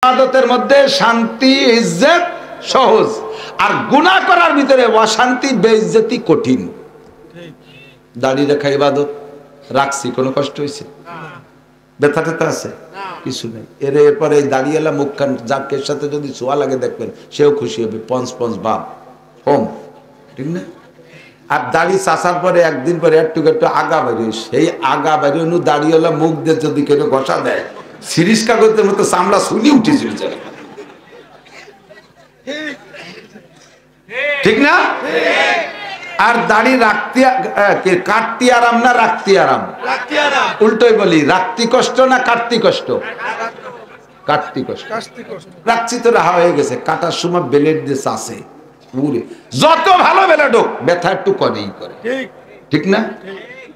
ইবাদতের মধ্যে শান্তি ইজ্জত সহজ, আর গুনাহ করার ভিতরে অশান্তি বেইজ্জতি কঠিন। দাড়ি রাখা ইবাদত, রাখছি কোনো কষ্ট হয়েছে? ব্যথা ট্যাথা আছে? কিছু নেই। এরপরে দাড়িওয়ালা মুখখান জাকের সাথে যদি ছোঁয়া লাগে দেখবেন সেও খুশি হবে, পঞ্চ পঞ্চ বাপ হোম, ঠিক না? আর দাড়ি চাষার পরে একদিন পরে একটু একটু আগা বেরিয়ে, সেই আগা বেরিয়ে দাড়িওয়ালা মুখ দিয়ে যদি কেন ঘষা দেয় সিরিজ কাগজের মতো চামড়া শুনি উঠেছিল, ঠিক না? আর দাড়ি রাখতে কাটতে আরাম না রাখতে আরাম? উল্টোই বলি, রাখতে কষ্ট না কাটতে কষ্ট? কাটতে কষ্ট। রাখছি তো রাহা হয়ে গেছে, কাটার সময় ব্লেড দিয়ে চাষে পুরে যত ভালো ব্লেড হোক ব্যথা একটু করেই করে, ঠিক না?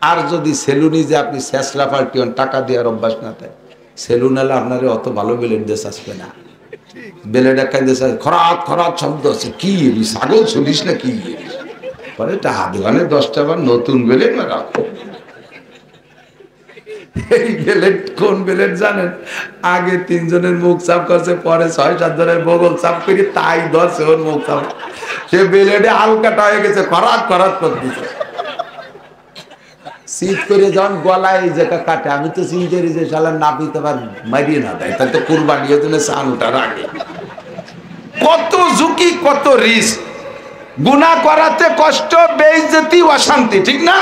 আর যদি সেলুনি যে আপনি শেষলা পাল্টি টাকা দেওয়ার অভ্যাস না থাকে, সেলুন এলা আপনার অত ভালো ব্লেড দিয়ে চাষবে না। ব্লেড একখান দিয়ে খরাত খরাত শব্দ আছে, কি ছাগল চলিস না কি পরে টাকা দোকানে 10টা বার নতুন ব্লেড না রাখো। এই ব্লেড কোন ব্লেড জানেন? আগে 3 জনের মুখ চাপ করছে, পরে 6-7 জনের বগল চাপ করে তাই ধরছে ওর মুখ চাপ, সে ব্লেডে হালকাটা হয়ে গেছে, খরাত খরাত করতেছে। শীত করে যখন গলায় এই জায়গা কাটে, আমি তো চিন্তা করি যে শালা নাপিত আবার মারিয়ে না দেয়, তাই তো কুরবানির জন্য চান ওঠার আগে কত ঝুঁকি কত রিস্ক। গুনাহ করাতে কষ্ট, বেইজ্জতি অশান্তি, ঠিক না?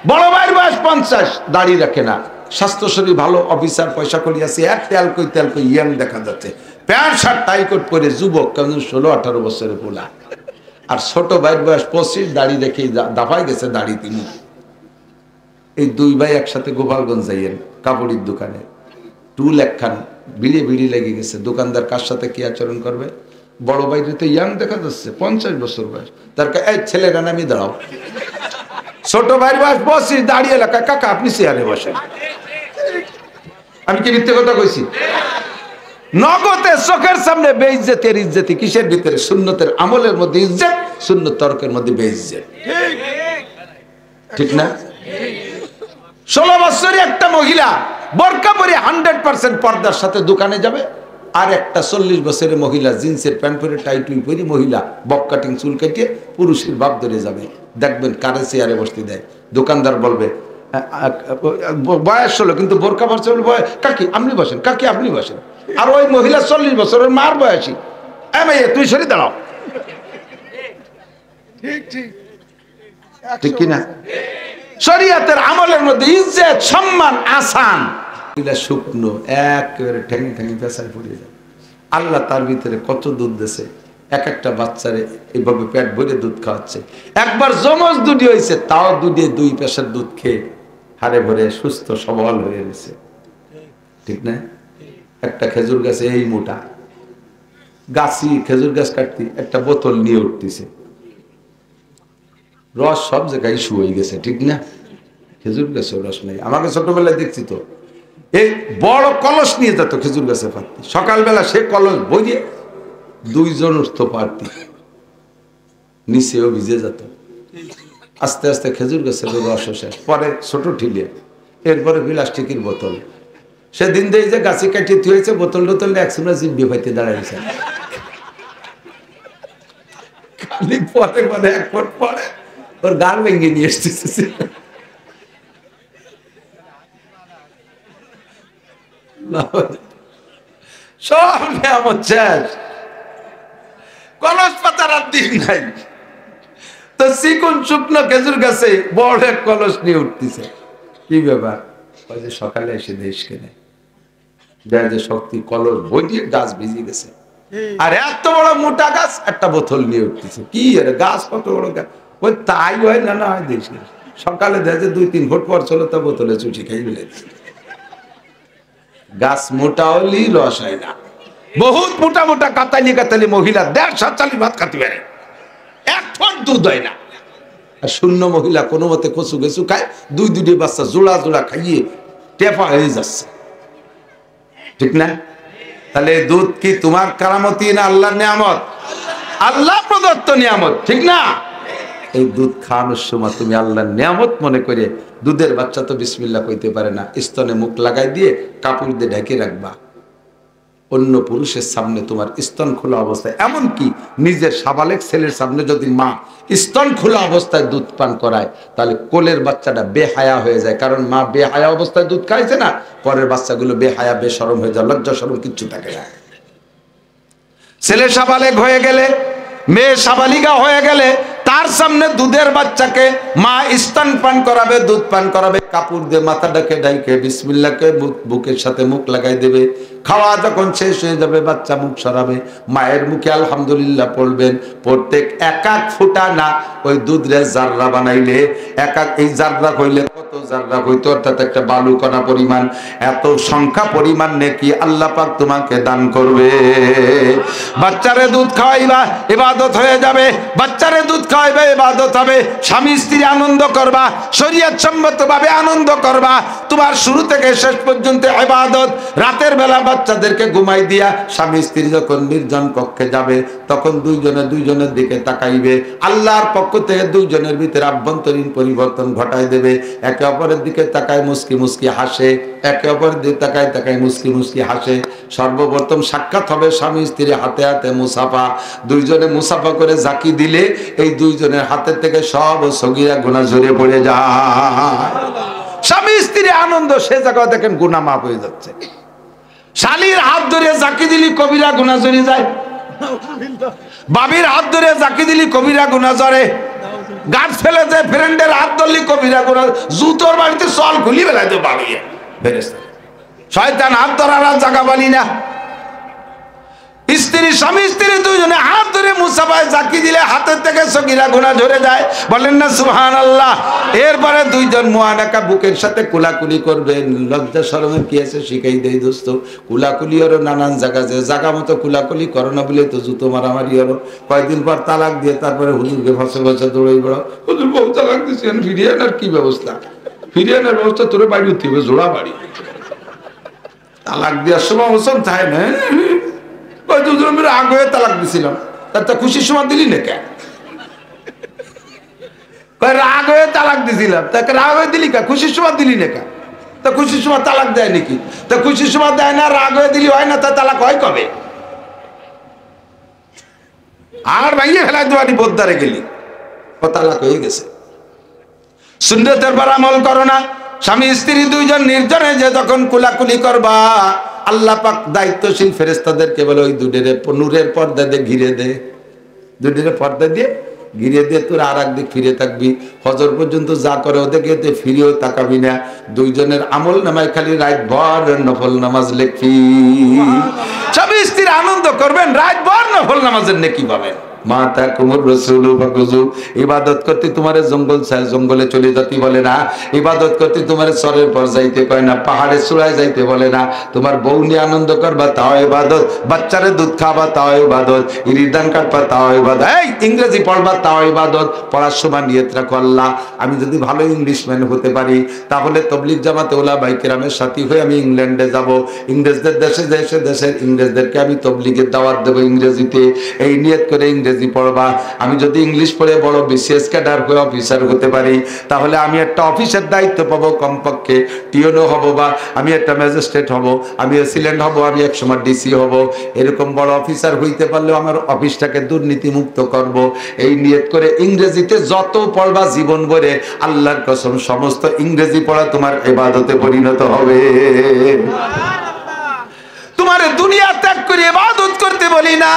বড় ভাইয়ের বয়স 50, দাড়ি রাখে না, স্বাস্থ্য শরীর ভালো, অফিসার, পয়সা করি আছে, এক তেল কই ইয়াং দেখা যাচ্ছে, প্যান্ট শার্ট টাই কোট পরে যুবক, কেমন 16-18 বছরের পোলা। আর ছোট ভাইয়ের বয়স 25, দাড়ি রেখে দাফাই গেছে দাড়ি তিনি। এই 2 ভাই একসাথে গোপালগঞ্জ যাইয়েন কাপড়ের দোকানে, টুল একখান বিড়ি লেগে গেছে, দোকানদার কার সাথে কি আচরণ করবে? বড় ভাইরে তো ইয়াং দেখা যাচ্ছে, 50 বছর বয়স, তার এই ছেলেরা নামি দাঁড়াও। ছোট ভাইয়ের বয়স 25, দাঁড়িয়ে এলাকা, কাকা আপনি চেয়ারে বসেন। আমি কি মিথ্যে কথা কইছি? নগদে চোখের সামনে বেইজ্জতের ইজ্জতি কিসের ভিতরে? সুন্নতের আমলের মধ্যে ইজ্জত, সুন্নত তরকের মধ্যে বেইজ্জত, ঠিক না? 16 বছরের একটা মহিলা বোরকা পরে 100% পর্দার সাথে দোকানে যাবে, আর একটা 40 বছরের মহিলা জিন্সের প্যান্ট পরে টাইটুই পরে মহিলা বব কাটিং চুল কাটিয়ে পুরুষের বাপ ধরে যাবে। দেখবেন কারে চেয়ারে বসতে দেয়। দোকানদার বলবে বয়স হলো কিন্তু বোরকা পরছে, কাকি আপনি বসেন, কাকি আপনি বসেন। আর ওই মহিলা 40 বছরের মার বয়সী, ভাইয়া তুই সরি দাঁড়াও, ঠিক কিনা? শরীয়তের আমলের মধ্যে ইজ্জত সম্মান আসান, শুকনো একেবারে ঠেঙে ঠেঙে পেশায় পড়ে যায়। আল্লাহ তার ভিতরে কত দুধ দিয়েছে, এক একটা বাচ্চারে এইভাবে পেট ভরে দুধ খাওয়াচ্ছে। একবার যমজ দুধি হয়েছে, তাও দুধে 2 পেশার দুধ খেয়ে হারে ভরে সুস্থ সবল হয়ে গেছে, ঠিক না? একটা খেজুর গাছে এই মোটা গাছি, খেজুর গাছ কাটতে একটা বোতল নিয়ে উঠতেছে, রস সব জায়গায় ইস্যু হয়ে গেছে, ঠিক না? খেজুর গাছে রস নেই। আমাকে ছোটবেলায় দেখছি তো, এই বড় কলস নিয়ে যেত খেজুর গাছে পারতি, সকালবেলা সে কলস বইয়ে 2 জন উঠত পারতি, নিচেও ভিজে যেত। আস্তে আস্তে খেজুর গাছের রস শেষ, পরে ছোট ঠিলে, এরপরে প্লাস্টিকের বোতল। সেদিন দিয়ে যে গাছে কাটিয়ে হয়েছে, বোতল টোতল একসময় জিম্বি ভাইতে দাঁড়াইছে, খালি পরে মানে 1 ফুট পরে ওর গান ভেঙে নিয়ে এসতেছে। সব নিয়ামত শেষ, কলস পাতার আর দিন নাই। তো চিকুন শুকনো খেজুর গাছে বড় এক কলস নিয়ে উঠতেছে। কি ব্যাপার? সকালে এসে দেশ কেনে দেয় যে শক্তি, কলস বই দিয়ে গাছ ভিজে গেছে, আর এত বড় মোটা গাছ একটা বোতল নিয়ে উঠতেছে। কি আরে গাছ কত বড় গাছ, ওই তাই হয় না না হয় দেশ। সকালে দেয় যে 2-3 ফুট পর ছিল, তা বোতলে চুটি খাই ফেলেছে। গাছ মোটা হলি রস হয় না। বহুত মোটা মোটা কাতালি মহিলা 1.5 ভাত খাতে পারে, 1 ফুট দুধ হয় না। আর শূন্য মহিলা কোনো মতে কচু গেছু খায়, 2-2 বাচ্চা জোড়া জোড়া খাইয়ে টেপা হয়ে যাচ্ছে, ঠিক না? তাহলে দুধ কি তোমার কারামতি না আল্লাহর নিয়ামত? আল্লাহ প্রদত্ত নিয়ামত, ঠিক না? এই দুধ খাওয়ানোর সময় তুমি আল্লাহর নিয়ামত মনে করে, দুধের বাচ্চা তো বিসমিল্লাহ কইতে পারে না, স্তনে মুখ লাগাই দিয়ে কাপড় দিয়ে ঢেকে রাখবা। অন্য পুরুষের সামনে তোমার স্তন খোলা অবস্থায়, এমনকি নিজের সাবালেক ছেলের সামনে যদি মা স্তন খোলা অবস্থায় দুধ পান করায়, তাহলে কোলের বাচ্চাটা বেহায়া হয়ে যায়। কারণ মা বেহায়া অবস্থায় দুধ খাইছে না, পরের বাচ্চাগুলো বেহায়া বেশরম হয়ে যায়, লজ্জা শরম কিচ্ছু থাকে না। ছেলে সাবালেক হয়ে গেলে, মেয়ে সাবালিকা হয়ে গেলে, তার সামনে দুধের বাচ্চাকে মা স্তন পান করাবে, দুধ পান করাবে, কাপড় দিয়ে মাথাটাকে ডাইকে বিসমিল্লাহকে বুকের সাথে মুখ লাগাই দেবে। খাওয়া যখন শেষ হয়ে যাবে বাচ্চা মুখ সরাবে, মায়ের মুখে আলহামদুলিল্লাহ পড়বেন। প্রত্যেক এক এক ফুটা না, ওই দুধরে জাররা বানাইলে এক এক, এই জাররা হইলে কত জাররা হইতো, অর্থাৎ একটা বালু কণা পরিমাণ, এত সংখ্যা পরিমাণ নেকি আল্লাহ পাক তোমাকে দান করবে। বাচ্চারে দুধ খাওয়াইবা, ইবাদত হয়ে যাবে। বাচ্চারে দুধ খাওয়াইবে, ইবাদত হবে। স্বামী স্ত্রী আনন্দ করবা, শরীয়ত সম্মতভাবে আনন্দ করবা। তোমার শুরু থেকে শেষ পর্যন্ত ইবাদত। রাতের বেলা বাচ্চাদেরকে ঘুমাই দিয়া স্বামী স্ত্রী যখন নির্জন কক্ষে যাবে, তখন দুইজনের দিকে তাকাইবে। আল্লাহর পক্ষ থেকে দুইজনের ভিতরে আভ্যন্তরীণ পরিবর্তন ঘটায় দেবে। একে অপরের দিকে তাকায় মুস্কি মুস্কি হাসে, একে অপরের দিকে তাকায় তাকায় মুস্কি মুস্কি হাসে। সর্বপ্রথম সাক্ষাৎ হবে স্বামী স্ত্রী হাতে হাতে মুসাফা। দুইজনে মুসাফা করে জাকি দিলে এই দুইজনের হাতের থেকে সব সগীরা গুনাহ ঝরে পড়ে যায়। স্বামী স্ত্রী আনন্দ, সে জায়গায় দেখেন গুনাহ মাফ হয়ে যাচ্ছে। শালীর হাত ধরে জাকি দিলি কবিরা গুনাহ ঝরে যায়, বাবির হাত ধরে জাকি দিলি কবিরা গুনাহ ঝরে, গাছ ফেলে যে ফ্রেন্ডের হাত ধরলি কবিরা গুনাহ, জুতোর বাড়িতে চল খুলি বেলায় তো বাড়িয়ে ফেরেশতা। শয়তান হাত ধরার আর জায়গা পালি না। স্ত্রী স্বামী স্ত্রী দুইজনে হাত ধরে মুসাফায় জাকি দিলে হাতের থেকে সগীরা গুনাহ ঝরে যায়। বলেন না সুবহানাল্লাহ। এরপরে দুইজন মুআনাকা বুকের সাথে কুলাকুলি করবেন। লজ্জা শরমের কি আছে শিখাই দেই দোস্ত। কুলাকুলি হলো নানান জায়গা, যে জায়গা মতো কুলাকুলি করো না বলে তো জুতো মারামারি হলো। কয়েকদিন পর তালাক দিয়ে তারপরে হুজুরকে ফসে ফসে দৌড়াই বেড়াও, হুজুর বউ তালাক দিচ্ছেন, ফিরিয়ে আনার কি ব্যবস্থা? ফিরিয়ে আনার ব্যবস্থা তোরে বাড়ি উঠতে হবে, জোড়া বাড়ি। তালাক দেওয়ার সময় ওসব চায় না, আগে তালাক দিছিলাম, তার খুশির সময় দিলি না কেন? রাগ হয়ে তালাক দিছিলাম, তাকে রাগ হয়ে দিলি কা? খুশির সময় দিলি না কেন? তা খুশির সময় তালাক দেয় নাকি? তা খুশির সময় দেয় না, রাগ হয়ে দিলি হয় না, তা তালাক হয় কবে? আর ভাইয়ে ফেলাই দেওয়ানি বোদ্দারে গেলি, ও তালাক হয়ে গেছে। সুন্নতের পর আমল করো না। স্বামী স্ত্রী দুইজন নির্জনে যে যখন কুলাকুলি করবা, আল্লাহ পাক দায়িত্বশীল ফেরেশতাদেরকে বলে ওই দুধের নূরের পর্দা দিয়ে ঘিরে দে, দুধের পর্দা দিয়ে ঘিরে দিয়ে তোর আর একদিক ফিরে থাকবি। ফজর পর্যন্ত যা করে ওদেরকে ফিরেও তাকাবি না। দুইজনের আমল নামায় খালি রাত ভর নফল নামাজ লেখবি। স্বামী স্ত্রী আনন্দ করবেন, রাত ভর নফল নামাজের নেকি পাবেন। মাতা কুমুর রসুল ইবাদত করতে তোমার জঙ্গলে চলে যেতে বলে না, ইবাদত করতে তোমার সরের পর যাইতে কয় না, পাহাড়ে চূড়ায় যাইতে বলে না। তোমার বউ নিয়ে আনন্দ করবা তাও ইবাদত, বাচ্চারে দুধ খাবা তাও ইবাদত, ইরিদান কাটবা তাও ইবাদত, এই ইংরেজি পড়বা তাও ইবাদত। পড়ার সময় নিয়ত রাখো, আল্লাহ আমি যদি ভালো ইংলিশম্যান হতে পারি তাহলে তবলিগ জামাতে ওলামায়ে কেরামের সাথী হয়ে আমি ইংল্যান্ডে যাব, ইংরেজদের দেশে দেশের ইংরেজদেরকে আমি তবলিগের দাওয়াত দেবো ইংরেজিতে। এই নিয়ত করে ইংরেজি পড়বা। আমি যদি ইংলিশ পড়ে বড় বিসিএস ক্যাডার হয়ে অফিসার হতে পারি, তাহলে আমি একটা অফিসের দায়িত্ব পাবো, কমপক্ষে টিওনো হব, বা আমি একটা ম্যাজিস্ট্রেট হব, আমি এসিলেন্ট হব, আমি একসময় ডিসি হব। এরকম বড় অফিসার হইতে পারলে আমার অফিসটাকে দুর্নীতি মুক্ত করব। এই নিয়ত করে ইংরেজিতে যত পড়বা জীবন ভরে, আল্লাহর কসম সমস্ত ইংরেজি পড়া তোমার ইবাদতে পরিণত হবে। তোমার দুনিয়া ত্যাগ করে ইবাদত করতে বলি না।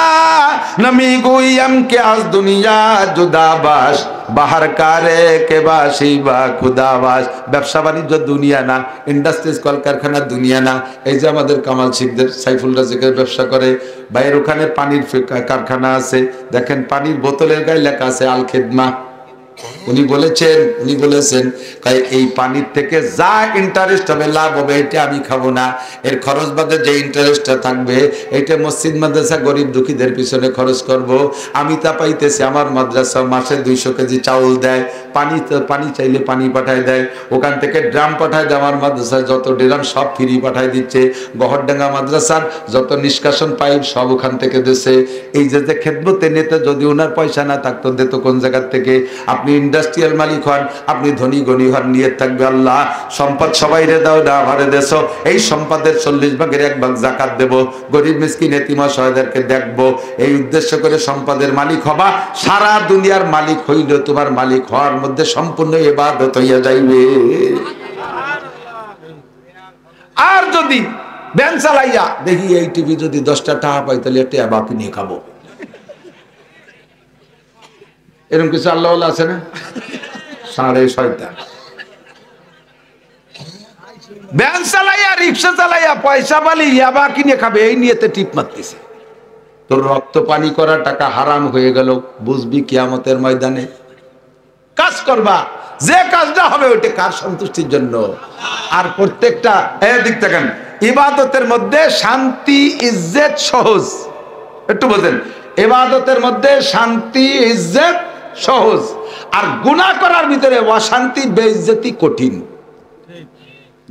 নমি গুইয়াম কে আজ দুনিয়া জুদাবাস, বাহার কারে কে বাসি বা খুদাবাস। ব্যবসা বাণিজ্য দুনিয়া না, ইন্ডাস্ট্রিজ কলকারখানা দুনিয়া না। এই যে আমাদের কামাল শিখদের সাইফুল রাজেকের ব্যবসা করে, বাইরের ওখানে পানির কারখানা আছে, দেখেন পানির বোতলের গায়ে লেখা আছে আল খেদমা। উনি বলেছেন এই পানির থেকে যা ইন্টারেস্ট হবে, লাভ হবে, এটা আমি খাবো না। এর খরচ বাদে যে ইন্টারেস্টটা থাকবে এটা মসজিদ মাদ্রাসা গরিব দুঃখীদের পিছনে খরচ করব। আমি তা পাইতেছি, আমার মাদ্রাসা মাসে 200 কেজি চাউল দেয়, পানি চাইলে পানি পাঠায় দেয়, ওখান থেকে ড্রাম পাঠায় দেয়। আমার মাদ্রাসায় যত ড্রাম সব ফ্রি পাঠায় দিচ্ছে। গহরডাঙ্গা মাদ্রাসার যত নিষ্কাশন পাইপ সব ওখান থেকে দিচ্ছে। এই যে খেদমতে নিতে যদি ওনার পয়সা না থাকতো, দিত কোন জায়গার থেকে? আপনি ইন্ডাস্ট্রিয়াল মালিক হন, আপনি ধনী গণী হন, নিয়ত থাকবে আল্লাহ সম্পদ সবাই রে দাও না আমারে দেশ, এই সম্পদের 40 ভাগের 1 ভাগ যাকাত দেব, গরিব মিসকিন এতিম অসহায়দেরকে দেখবো, এই উদ্দেশ্য করে সম্পদের মালিক হবা। সারা দুনিয়ার মালিক হইল তোমার মালিক হওয়ার মধ্যে সম্পূর্ণ ইবাদত হইয়া যাইবে। আর যদি ব্যান চালাইয়া দেখি এই টিভি যদি 10টা টাকা পাই তাহলে একটা বাকি নিয়ে খাবো, এরকম কিছু আল্লাহ আছে না? 6.5 ব্যান চালাইয়া রিক্সা চালাইয়া পয়সা পালি ইয়াবা কিনে খাবে, এই নিয়েতে টিপ মারতেছে। তোর রক্ত পানি করা টাকা হারাম হয়ে গেল, বুঝবি কিয়ামতের ময়দানে। কাজ করবা, যে কাজটা হবে ওইটা কার সন্তুষ্টির জন্য। আর প্রত্যেকটা দিক থেকে ইবাদতের মধ্যে শান্তি ইজ্জত সহজ, একটু বোঝেন, ইবাদতের মধ্যে শান্তি ইজ্জত সহজ, আর গুনাহ করার ভিতরে অশান্তি বেইজ্জতি কঠিন।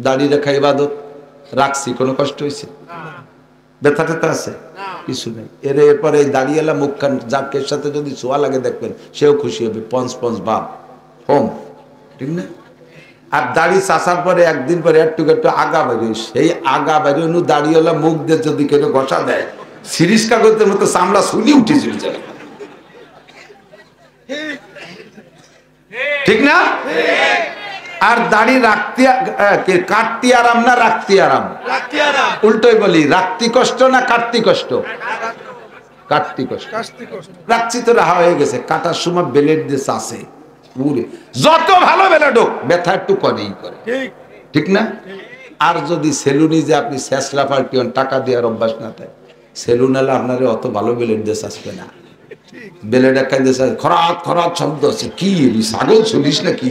দাড়ি রাখা ইবাদত, রাখছি কোনো কষ্ট হয়েছে? ব্যথা ট্যাথা আছে? কিছু নেই। এরপরে দাঁড়িয়েলা মুখখান যাকের সাথে যদি ছোঁয়া লাগে দেখবেন সেও খুশি হবে, পঞ্চ ভাব হোম, ঠিক না? আর দাড়ি চাষার পরে একদিন পরে একটু আগা বেরিয়ে, সেই আগা বেরিয়ে দাঁড়িয়েলা মুখ দিয়ে যদি কেউ ঘষা দেয়, সিরিজ কাগজের মতো চামড়া শুনি উঠেছিল, ঠিক না? আর দাড়ি রাখতে কাটতে আরাম না রাখতে আরাম? উল্টোই বলি, রাখতে কষ্ট না কাটতে কষ্ট? কাটতে কষ্ট। রাখছি তো রাহা হয়ে গেছে, কাটার সময় বেলেট দিয়ে চাষে পুরে, যত ভালো বেলেট হোক ব্যথা একটু করেই করে, ঠিক না? আর যদি সেলুনি যে আপনি শেষলা পাল্টি টাকা দেওয়ার অভ্যাস না থাকে, সেলুন এলে আপনার অত ভালো বেলেট দিয়ে আসবে না। বেলেট একটা দিয়ে খরাত খরাত শব্দ আছে, কি ছাগল শুনিস না কি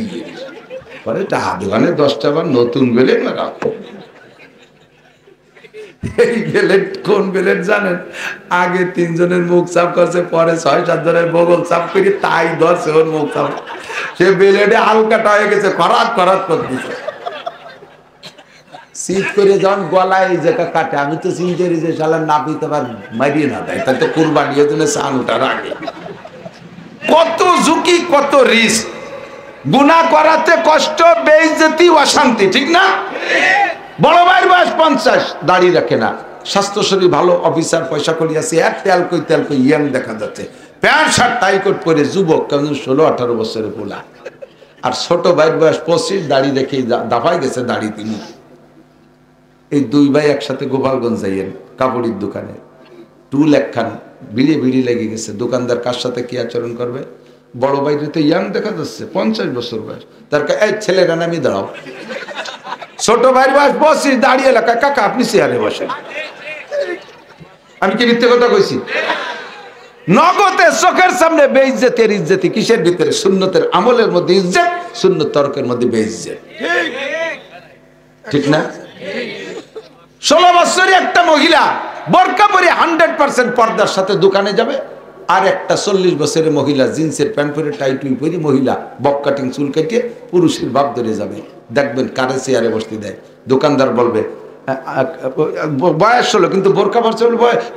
পরে দোকানে 10টা বার নতুন বেলেট না রাখো। এই বেলেট কোন বেলেট জানেন? আগে 3 জনের মুখ চাপ করছে, পরে 6-7 জনের বগল চাপ করে তাই ধরছে ওর মুখ চাপ, সে বেলেটে হালকাটা হয়ে গেছে, খরাত খরাত করতেছে। শীত করে যখন গলায় এই জায়গা কাটে, আমি তো চিন্তা করি যে শালা নাপিত আবার মারিয়ে না দেয়, তাই তো কুরবানি জন্য সান উঠার আগে কত ঝুঁকি কত রিস্ক। গুনাহ করাতে কষ্ট, বেইজ্জতি, অশান্তি, ঠিক না? বড় ভাইয়ের বয়স 50, দাড়ি রাখে না, স্বাস্থ্য শরীর ভালো, অফিসার, পয়সা করি আছে, এক তেল কই ইয়াং দেখা যাচ্ছে, প্যান্ট শার্ট টাই কোট পরে যুবক, কেমন 16-18 বছরের পোলা। আর ছোট ভাইয়ের বয়স 25, দাড়ি রেখে দাফাই গেছে দাড়ি তিনি। এই 2 ভাই একসাথে গোপালগঞ্জ যাইয়েন কাপড়ের দোকানে, টুল একখান বিড়ি লেগে গেছে, দোকানদার কার সাথে কি আচরণ করবে? বড় ভাই তো ইয়াং দেখা যাচ্ছে, 50 বছর বয়স, তার এই ছেলেরা নামি দাঁড়াও। ছোট ভাইয়ের বয়স 25, দাঁড়িয়ে এলাকায়, কাকা আপনি চেয়ারে বসেন। আমি কি মিথ্যে কথা কইছি? নগদে চোখের সামনে বেইজ্জতের ইজ্জতি, কিসের ভিতরে? সুন্নতের আমলের মধ্যে ইজ্জত, সুন্নত তর্কের মধ্যে বেইজ্জত, ঠিক না? 16 বছরের একটা মহিলা বোরকা পরে 100% পর্দার সাথে দোকানে যাবে, আর একটা 40 বছরের মহিলা জিন্সের প্যান্ট পরে টাই টুই পরে মহিলা বক কাটিং চুল কেটে পুরুষের ভাব ধরে যাবে, দেখবেন কারে চেয়ারে বসতে দেয়। দোকানদার বলবে বয়স হলো কিন্তু বোরকা পরছে,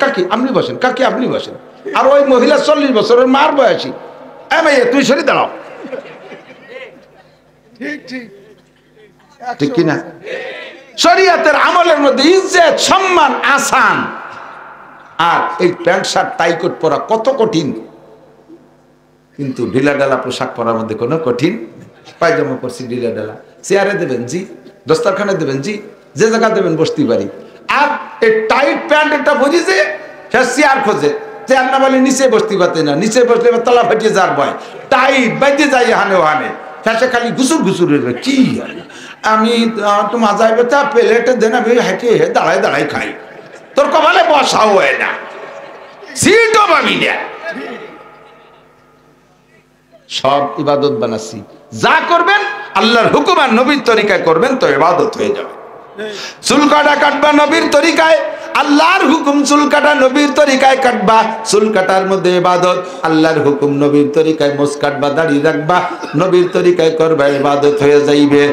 কাকি আপনি বসেন, কাকি আপনি বসেন। আর ওই মহিলা 40 বছরের মার বয়সী, ভাইয়া তুই সরে দাঁড়াও, ঠিক কিনা? শরীয়তের আমলের মধ্যে ইজ্জত, সম্মান আসান, আর এই প্যান্ট শার্ট টাই কোট পরা কত কঠিন, কিন্তু ঢিলা ডালা পোশাক পরার মধ্যে কোনো কঠিন। পায়জামা পরছি ঢিলা ডালা, চেয়ারে দেবেন জি, দস্তারখানে দেবেন জি, যে জায়গা দেবেন বসতে পারি। আর এই টাইট প্যান্ট একটা বুঝিছে, সে চেয়ার খোঁজে, চেয়ার না বলে নিচে বসতে পারতে না, নিচে বসলে তলা ফাটিয়ে যার ভয়, টাইট বাইতে যাই হানে ওহানে, সে খালি ঘুসুর হইবে। কি আমি তো মাজায় বেতা প্লেটে দেন, আমি হেঁটে দাঁড়াই খাই, তোর কপালে বসাও হয় না, সিটও পাবি না। সব ইবাদত বানাচ্ছি, যা করবেন আল্লাহর হুকুম আর নবীর তরিকায় করবেন তো ইবাদত হয়ে যাবে। চুল কাটা কাটবা নবীর তরিকায়, আল্লাহর হুকুম চুল কাটা নবীর তরিকায় কাটবা, চুল কাটার মধ্যে ইবাদত। আল্লাহর হুকুম নবীর তরিকায় মোছ কাটবা, দাড়ি রাখবা, নবীর তরিকায় করবা, ইবাদত হয়ে যাইবে।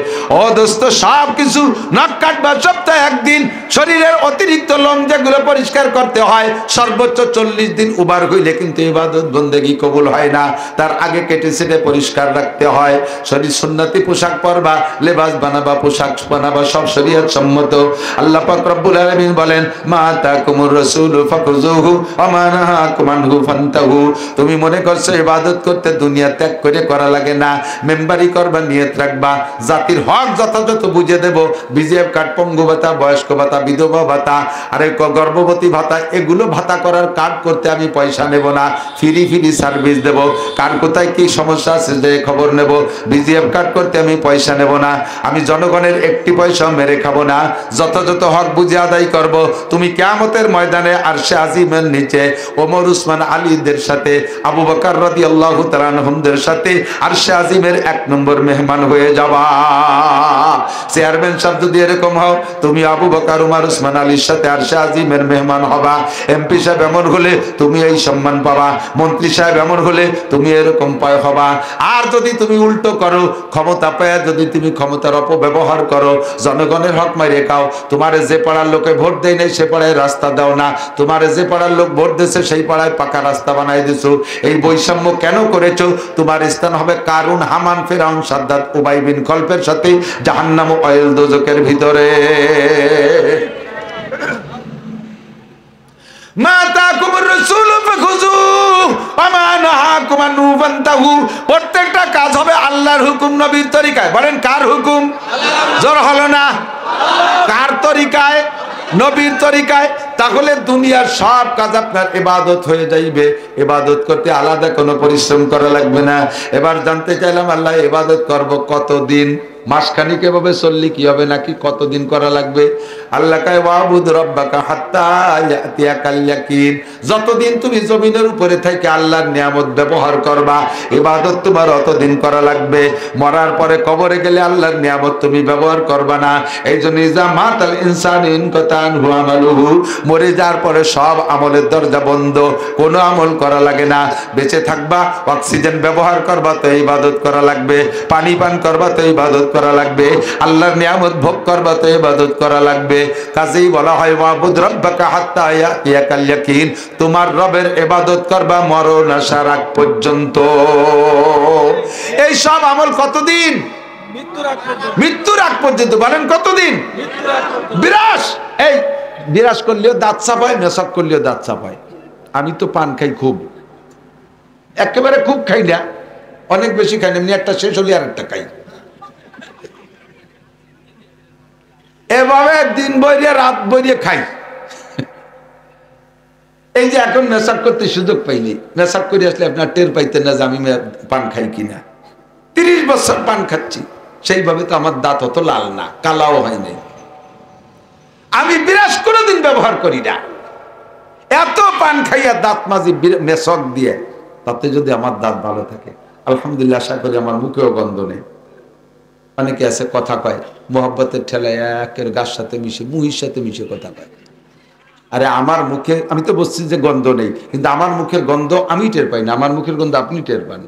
ও দোস্ত, সব কিছু নখ কাটবা সপ্তাহে একদিন, শরীরের অতিরিক্ত লোম যেগুলো পরিষ্কার করতে হয় সর্বোচ্চ 40 দিন উবার হইলে কিন্তু ইবাদত বন্দেগী কবুল হয় না, তার আগে কেটে সেটে পরিষ্কার রাখতে হয়। শরীর সুন্নতি পোশাক পরবা, লেবাস বানাবা, পোশাক বানাবা, সব শরীয়ত সম্মত। আল্লাহ পাক রব্বুল আলামিন বলেন, মা তাকুমুর রাসূলু ফাকুযুহু ওয়া মা নাহাকুম আনহু ফান্তাহু। তুমি মনে করছো ইবাদত করতে দুনিয়া ত্যাগ করে করা লাগে না, মেম্বারি করবা, নিয়ত রাখবা, জাতির হক যথাযথ বুঝে দেব। বিজিএফ কার্ড, পঙ্গু ভাতা, বয়স্ক ভাতা, বিধবা ভাতা, আরে গর্ভবতী ভাতা, এগুলো ভাতা করার কার্ড করতে আমি পয়সা নেব না, ফ্রি সার্ভিস দেব। কার কোথায় কি সমস্যা আছে যে খবর নেব। বিজিএফ কার্ড করতে আমি পয়সা নেব না, আমি জনগণের একটি পয়সা মেরে খাবো না, যথাযথ হক বুঝে আদায় করব। তুমি কিয়ামতের ময়দানে আরশে আজিমের নিচে ওমর, উসমান, আলীদের সাথে, আবু বকর রাদিয়াল্লাহু তাআলা আনহুমদের সাথে আরশে আজিমের 1 নম্বর মেহমান হয়ে যাবা। চেয়ারম্যান সাহেব যদি এরকম হও, তুমি আবু বকর, উমর, উসমান, আলীর সাথে আরশে আজিমের মেহমান হবা। এমপি সাহেব এমন হলে তুমি এই সম্মান পাবা, মন্ত্রী সাহেব এমন হলে তুমি এরকম পায় হবা। আর যদি তুমি উল্টো করো, ক্ষমতা পায় যদি তুমি ক্ষমতার অপব্যবহার করো, জনগণের হক মাইরে খাও, তোমারে যে পাড়ার লোকে ভোট দেয় নাই সে পাড়ায় রাস্তা দাও না, তোমারে যে পাড়ার লোক ভোট দিয়েছে সেই পাড়ায় পাকা রাস্তা বানাই দিছো। এই বৈষম্য কেন করেছো? তোমার স্থান হবে কারুন, হামান, ফেরাউন, সাদ্দাত, উবাই বিন খলফের সাথে জাহান্নাম অয়েল দোজকের ভিতরে। প্রত্যেকটা কাজ হবে আল্লাহর হুকুম, নবীর তরিকায়। বলেন কার হুকুম? জোর হলো না। কার তরিকায়? নবীর তরিকায়। তাহলে দুনিয়ার সব কাজ আপনার ইবাদত হয়ে যাইবে। ইবাদত করতে আলাদা কোনো পরিশ্রম করা লাগবে না। এবার জানতে চাইলাম, আল্লাহ ইবাদত করব কতদিন? মাসখানিক এভাবে চললে কি হবে, নাকি কতদিন করা লাগবে? আল্লাহ কয়, ওয়াবুদ রব্বাকা হাত্তা ইয়াতিয়াকাল ইয়াকিন। যতদিন তুমি জমিনের উপরে থেকে আল্লাহর নিয়ামত ব্যবহার করবা, ইবাদত তোমার অতদিন করা লাগবে। মরার পরে কবরে গেলে আল্লাহর নিয়ামত তুমি ব্যবহার করবা না। এই জন্য ইজা মাতাল ইনসানু ইনকাতা আনহু আমালুহু, মরে যাওয়ার পরে সব আমলের দরজা বন্ধ, কোনো আমল করা লাগে না। বেঁচে থাকবা, অক্সিজেন ব্যবহার করবা তো ইবাদত করা লাগবে, পানি পান করবা তো ইবাদত করা লাগবে, আল্লাহর নিয়ামত ভোগ করবা তো ইবাদত করা লাগবে। কাজেই বলা হয় ওয়াবুদ রাব্বাকা হাত্তা ইয়াতিয়াকাল ইয়াকিন, তোমার রবের ইবাদত করবা মরণ আসার আগ পর্যন্ত। এই সব আমল কতদিন? মৃত্যুর আগ পর্যন্ত। বলেন কতদিন? বিরাস। এই বিরাস করলেও দাঁত চাপায়, মেশক করলেও দাঁত চাপায়। আমি তো পান খাই খুব, একেবারে খুব খাই না, অনেক বেশি খাই না, এমনি একটা শেষ হলে আর একটা খাই। এভাবে দিন বইরে রাত বইরে খাই। এই যে এখন নেশাব করতে সুযোগ পাইনি, নেশাব করে আসলে আপনার টের পাইতেন না যে আমি পান খাই কিনা। 30 বছর পান খাচ্ছি, সেইভাবে তো আমার দাঁত অত লাল না, কালাও হয় নাই। আমি বিরাস কোনোদিন ব্যবহার করি না। এত পান খাইয়া দাঁত মাঝি মেশক দিয়ে, তাতে যদি আমার দাঁত ভালো থাকে আলহামদুলিল্লাহ, আশা করি আমার মুখেও গন্ধ নেই। অনেকে আছে কথা কয় মোহাব্বতের ঠেলায় একের গাছ সাথে মিশে, মুহির সাথে মিশে কথা কয়। আরে আমার মুখে, আমি তো বলছি যে গন্ধ নেই, কিন্তু আমার মুখের গন্ধ আমি টের পাই না, আমার মুখের গন্ধ আপনি টের পান।